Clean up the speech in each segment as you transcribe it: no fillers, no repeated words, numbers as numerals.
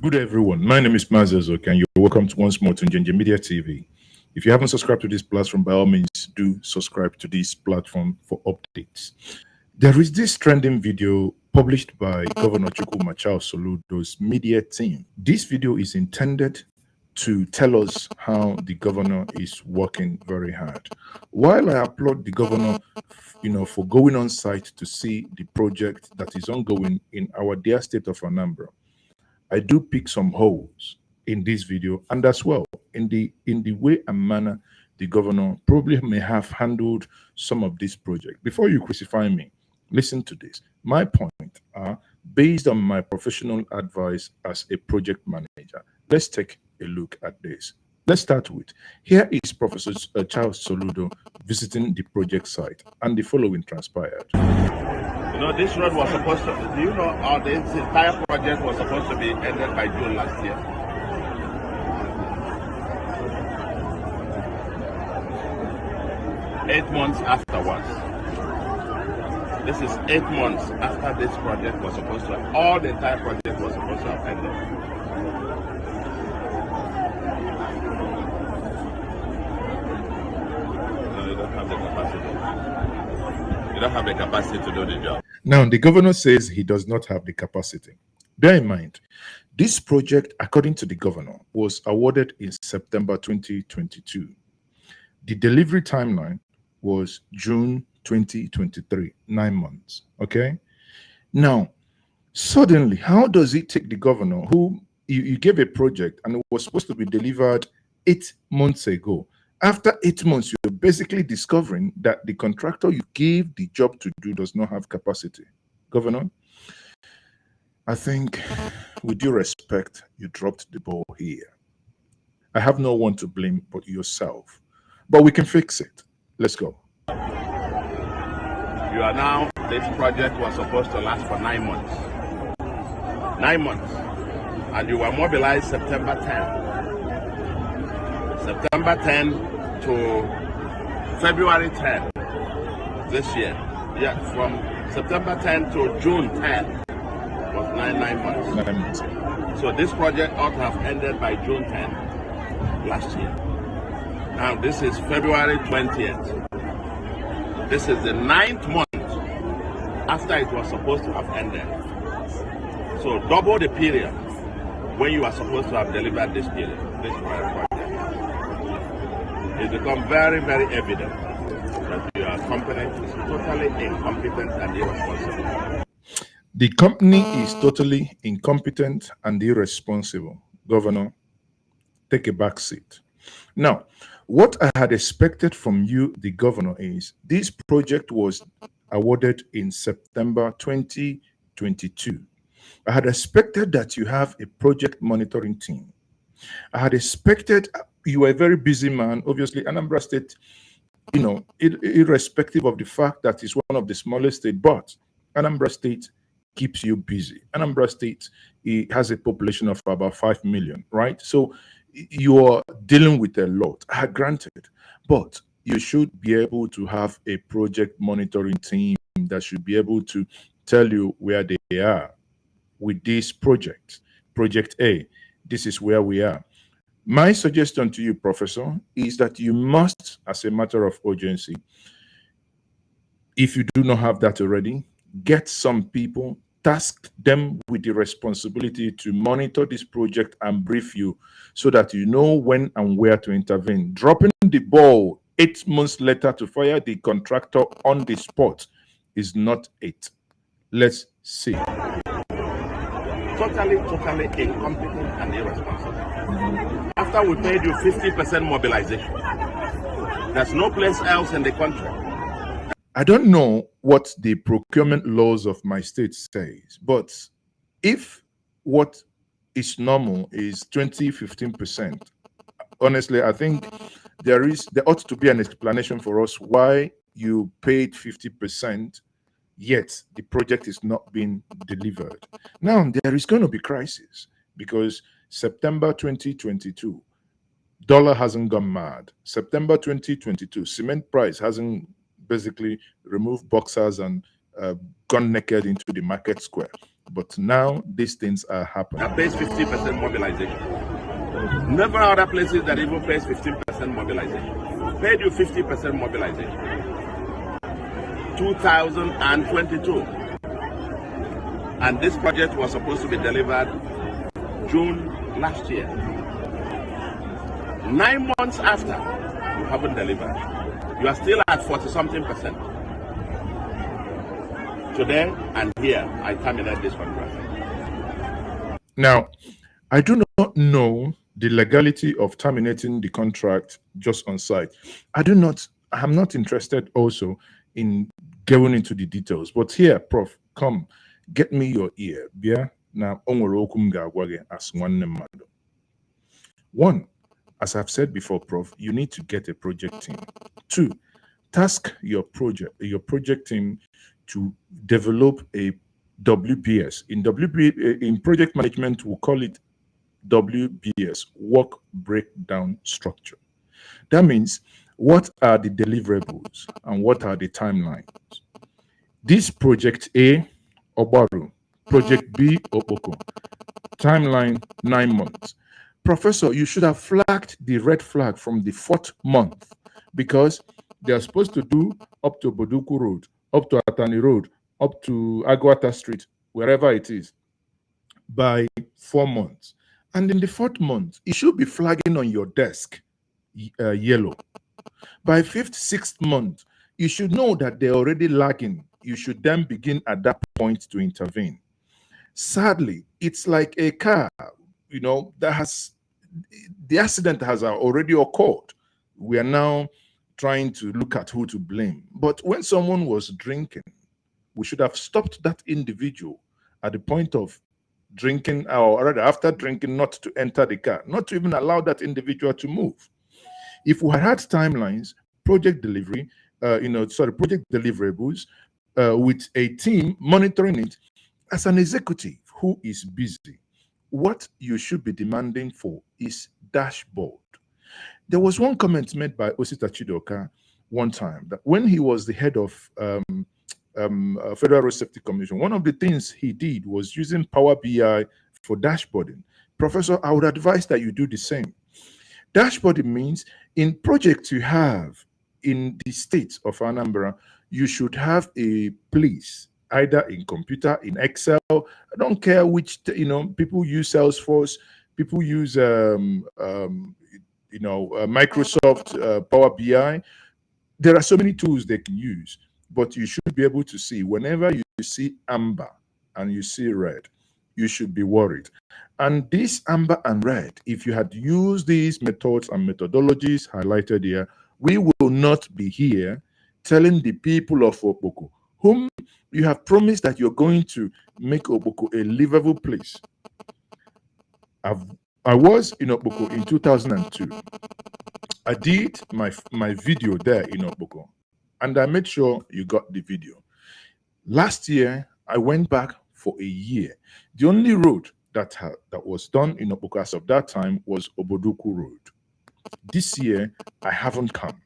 Good day, everyone. My name is Mazazok, and you're welcome to once more to Njenje Media TV. If you haven't subscribed to this platform, by all means, do subscribe to this platform for updates. There is this trending video published by Governor Soludo's media team. This video is intended to tell us how the governor is working very hard. While I applaud the governor, for going on site to see the project that is ongoing in our dear state of Anambra, I do pick some holes in this video, and as well in the way and manner the governor probably may have handled some of this project. Before you crucify me, listen to this. My point are based on my professional advice as a project manager. Let's take a look at this. Let's start with, here is Professor Charles Soludo visiting the project site, and the following transpired. This road was supposed to, the entire project was supposed to be ended by June last year. Eight months afterwards. This is 8 months after this project was supposed to, all the entire project was supposed to have ended. You don't have the capacity to do the job. Now, the governor says he does not have the capacity. Bear in mind, this project, according to the governor, was awarded in September 2022. The delivery timeline was June 2023, 9 months. Okay? Now, suddenly, how does it take the governor who you gave a project and it was supposed to be delivered 8 months ago? After 8 months, you're basically discovering that the contractor you gave the job to do does not have capacity. Governor, I think, with due respect, you dropped the ball here. I have no one to blame but yourself. But we can fix it. Let's go. You are now, this project was supposed to last for 9 months. 9 months. And you were mobilized September 10. September 10 to February 10 this year. Yeah, from September 10 to June 10 was nine months. 9 months. So this project ought to have ended by June 10 last year. Now this is February 20th. This is the 9th month after it was supposed to have ended. So double the period when you are supposed to have delivered this project. It's become very, very evident that your company is totally incompetent and irresponsible. The company is totally incompetent and irresponsible. Governor, take a back seat. Now, what I had expected from you, the governor, is this project was awarded in September 2022. I had expected that you have a project monitoring team. I had expected, you were a very busy man, obviously. Anambra State, irrespective of the fact that it's one of the smallest states, but Anambra State keeps you busy. Anambra State, it has a population of about 5 million, right? So you are dealing with a lot, granted, but you should be able to have a project monitoring team that should be able to tell you where they are with this project. Project A, this is where we are. My suggestion to you, Professor, is that you must, as a matter of urgency, if you do not have that already, get some people, task them with the responsibility to monitor this project and brief you so that you know when and where to intervene. Dropping the ball 8 months later to fire the contractor on the spot is not it. Let's see. Totally incompetent and irresponsible. After we paid you 50% mobilization, there's no place else in the country. I don't know what the procurement laws of my state says, but if what is normal is 15%, honestly, I think there ought to be an explanation for us why you paid 50%, yet the project is not being delivered. Now, there is going to be crisis because September 2022, dollar hasn't gone mad. September 2022, cement price hasn't basically removed boxers and gone naked into the market square. But now these things are happening. That pays 50% mobilization. Never other places that even pays 15% mobilization. Paid you 50% mobilization. 2022. And this project was supposed to be delivered June last year. 9 months after, you haven't delivered. You are still at 40-something%. Today and here, I terminate this contract. Now, I do not know the legality of terminating the contract just on site. I'm not interested also in going into the details. But here, Prof, come, get me your ear. Yeah? Now, as one, as I've said before, Prof, you need to get a project team. Two, task your project team to develop a WBS. In project management, we call it WBS, work breakdown structure. That means what are the deliverables and what are the timelines? This project A, Obaru, project B, Okpoko, timeline 9 months. Professor, you should have flagged the red flag from the 4th month because they are supposed to do up to Boduku Road, up to Atani Road, up to Aguata Street, wherever it is, by 4 months. And in the 4th month, it should be flagging on your desk, yellow. By 5th, 6th month, you should know that they're already lagging. You should then begin at that point to intervene. Sadly, it's like a car, the accident has already occurred. We are now trying to look at who to blame. But when someone was drinking, we should have stopped that individual at the point of drinking, or rather after drinking, not to enter the car, not to even allow that individual to move. If we had timelines, project delivery, project deliverables, with a team monitoring it, as an executive who is busy, what you should be demanding for is dashboard. There was one comment made by Osita Chidoka one time that when he was the head of Federal Road Safety Commission, one of the things he did was using Power BI for dashboarding. Professor, I would advise that you do the same. Dashboarding means in projects you have in the state of Anambra, you should have a place, either in computer, in Excel. I don't care which, people use Salesforce, people use, Microsoft Power BI. There are so many tools they can use, but you should be able to see whenever you see amber and you see red, you should be worried. And this amber and red, if you had used these methods and methodologies highlighted here, we will not be here telling the people of Okpoko, whom you have promised that you're going to make Okpoko a livable place. I was in Okpoko in 2002. I did my video there in Okpoko, and I made sure you got the video. Last year, I went back for a year. The only road that was done in Okpoko as of that time was Oboduku Road. This year, I haven't come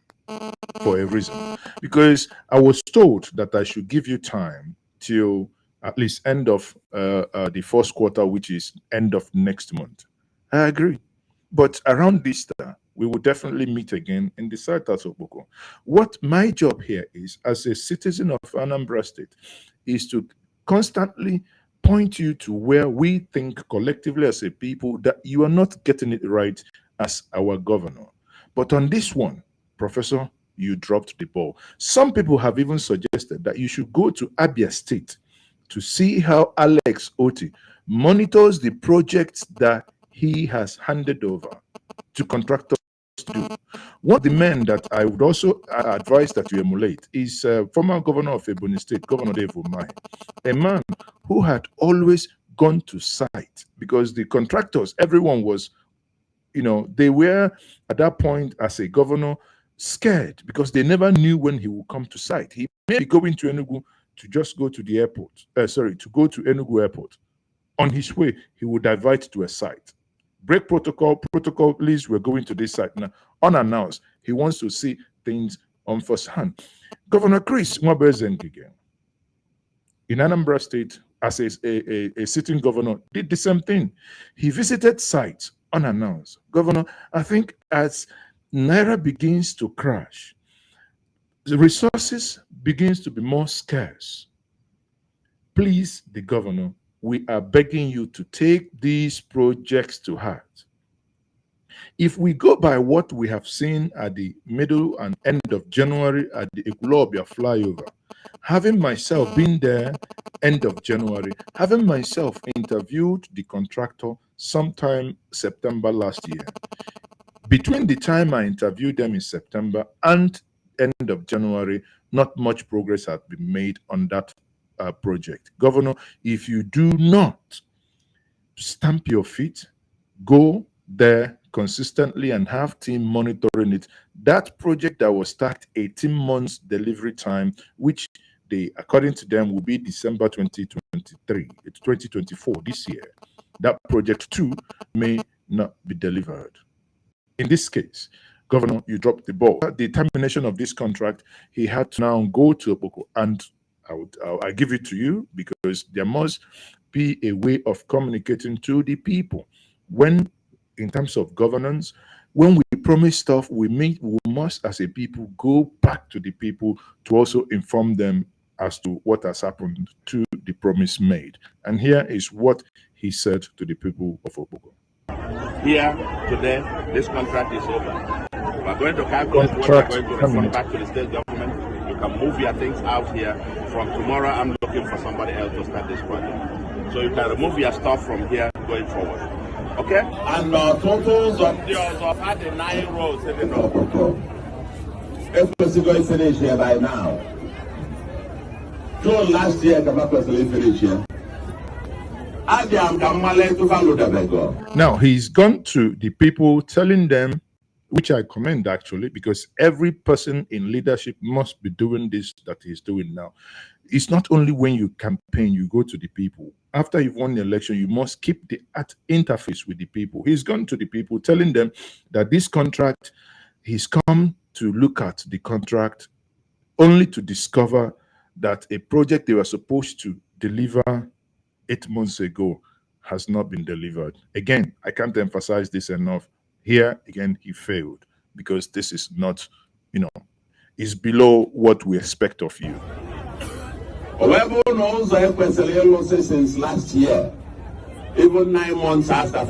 for a reason, because I was told that I should give you time till at least end of the first quarter, which is end of next month. I agree. But around this time, we will definitely meet again and decide at Okpoko. What my job here is, as a citizen of Anambra State, is to constantly point you to where we think collectively as a people that you are not getting it right as our governor. But on this one, Professor, you dropped the ball. Some people have even suggested that you should go to Abia State to see how Alex Oti monitors the projects that he has handed over to contractors to do. One of the men that I would also advise that you emulate is former governor of Ebonyi State, Governor Dave Umahi, a man who had always gone to site, because the contractors, everyone was, they were at that point as a governor scared because they never knew when he would come to site. He may be going to Enugu to just go to the airport, to go to Enugu airport. On his way, he would divert to a site. Break protocol, please, we're going to this site now. Unannounced, he wants to see things on first hand. Governor Chris Mwabezengige, in Anambra State, as a sitting governor, did the same thing. He visited sites unannounced. Governor, I think as Naira begins to crash, the resources begins to be more scarce. Please, the governor, we are begging you to take these projects to heart. If we go by what we have seen at the middle and end of January at the Ekulobia flyover, having myself been there end of January, having myself interviewed the contractor sometime September last year, between the time I interviewed them in September and end of January, not much progress has been made on that project. Governor, if you do not stamp your feet, go there consistently and have team monitoring it, that project that was started 18 months delivery time, which they, according to them, will be December 2023, it's 2024 this year, that project too may not be delivered. In this case, Governor, you dropped the ball. At the termination of this contract, he had to now go to Okpoko, and I give it to you because there must be a way of communicating to the people. When, in terms of governance, when we promise stuff, we must, as a people, go back to the people to also inform them as to what has happened to the promise made. And here is what he said to the people of Okpoko. Here, today, this contract is over. We're going to calculate what we're going to refund back to the state government. You can move your things out here. From tomorrow, I'm looking for somebody else to start this project. So you can remove your stuff from here going forward. Okay? And totals of the had the 9 roads in the north. If we're going to finish here by now, June last year, the map was finished here. Now he's gone to the people telling them, which I commend actually, because every person in leadership must be doing this that he's doing now. It's not only when you campaign, you go to the people. After you've won the election, you must keep the interface with the people. He's gone to the people telling them that this contract, he's come to look at the contract only to discover that a project they were supposed to deliver 8 months ago has not been delivered. Again, I can't emphasize this enough. Here, again, he failed because this is not, is below what we expect of you. Whoever knows since last year, even 9 months after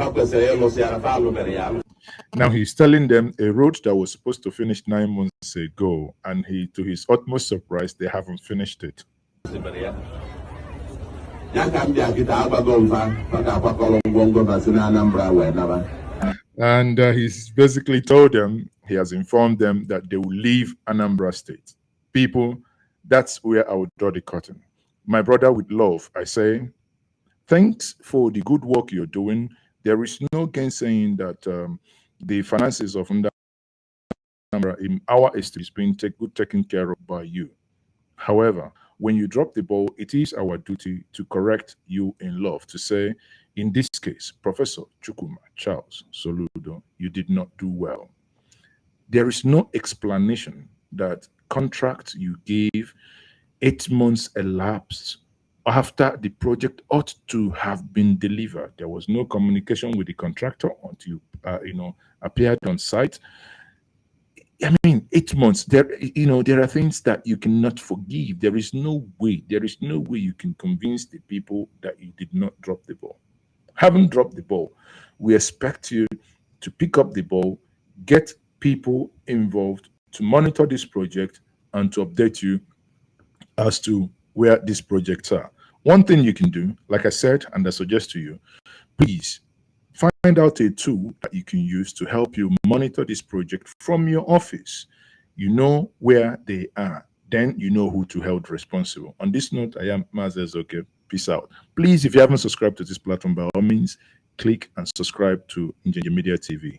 now he's telling them a road that was supposed to finish 9 months ago, and to his utmost surprise, they haven't finished it. And he's basically told them, he has informed them that they will leave Anambra State. People, that's where I would draw the curtain. My brother, with love, I say, thanks for the good work you're doing. There is no gainsaying that the finances of Anambra in our estate is being taken care of by you. However, when you drop the ball, it is our duty to correct you in love, to say, in this case, Professor Chukwuma Charles Soludo, you did not do well. There is no explanation that contract you gave 8 months elapsed after the project ought to have been delivered. There was no communication with the contractor until appeared on site. I mean, 8 months. There are things that you cannot forgive. There is no way you can convince the people that you did not drop the ball. Having dropped the ball, we expect you to pick up the ball, get people involved to monitor this project, and to update you as to where these projects are. One thing you can do, like I said, and I suggest to you, please find out a tool that you can use to help you monitor this project from your office. You know where they are. Then you know who to hold responsible. On this note, I am Mazezoke. Peace out. Please, if you haven't subscribed to this platform, by all means, click and subscribe to Njenje Media TV.